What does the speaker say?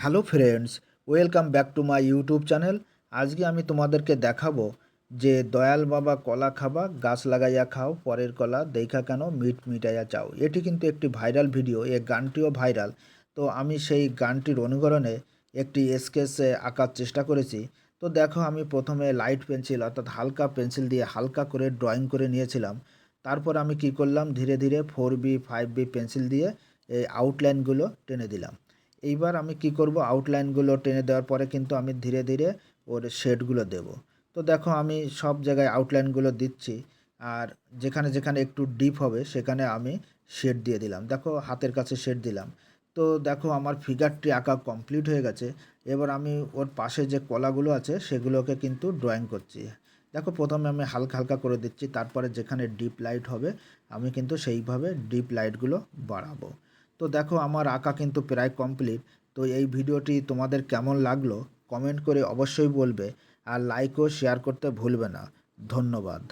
Hello friends, welcome back to my YouTube channel. আজকে আমি তোমাদেরকে দেখাবো যে দয়াল বাবা কলা খাবা গাছ লাগাইয়া খাও, পরের কলা দেখা কেন মিট মিটাইয়া চাও। এটি কিন্তু একটি ভাইরাল ভিডিও, এই গানটিও ভাইরাল। তো আমি সেই গানটির অনুকরণে একটি স্কেচ আঁকার চেষ্টা করেছি। তো দেখো, আমি প্রথমে লাইট পেন্সিল অর্থাৎ হালকা পেন্সিল দিয়ে হালকা করে ড্রয়িং করে নিয়েছিলাম। তারপর আমি কি করলাম, ধীরে ধীরে 4B 5B পেন্সিল দিয়ে এই আউটলাইনগুলো টেনে দিলাম। এইবার আমি কি করব, আউটলাইনগুলো টেনে দেওয়ার পরে কিন্তু আমি ধীরে ধীরে ওর শেডগুলো দেব। তো দেখো, আমি সব জায়গায় আউটলাইনগুলো দিচ্ছি, আর যেখানে যেখানে একটু ডিপ হবে সেখানে আমি শেড দিয়ে দিলাম। দেখো, হাতের কাছে শেড দিলাম। তো দেখো, আমার ফিগারটি আঁকা কমপ্লিট হয়ে গেছে। এবার আমি ওর পাশে যে কলাগুলো আছে সেগুলোকে কিন্তু ড্রয়িং করছি। দেখো, প্রথমে আমি হালকা হালকা করে দিচ্ছি, তারপরে যেখানে ডিপ লাইট হবে আমি কিন্তু সেইভাবে ডিপ লাইটগুলো বাড়াবো। তো দেখো, আমার আঁকা কিন্তু প্রায় কমপ্লিট। তো এই ভিডিওটি তোমাদের কেমন লাগলো কমেন্ট করে অবশ্যই বলবে, আর লাইক ও শেয়ার করতে ভুলবে না। ধন্যবাদ।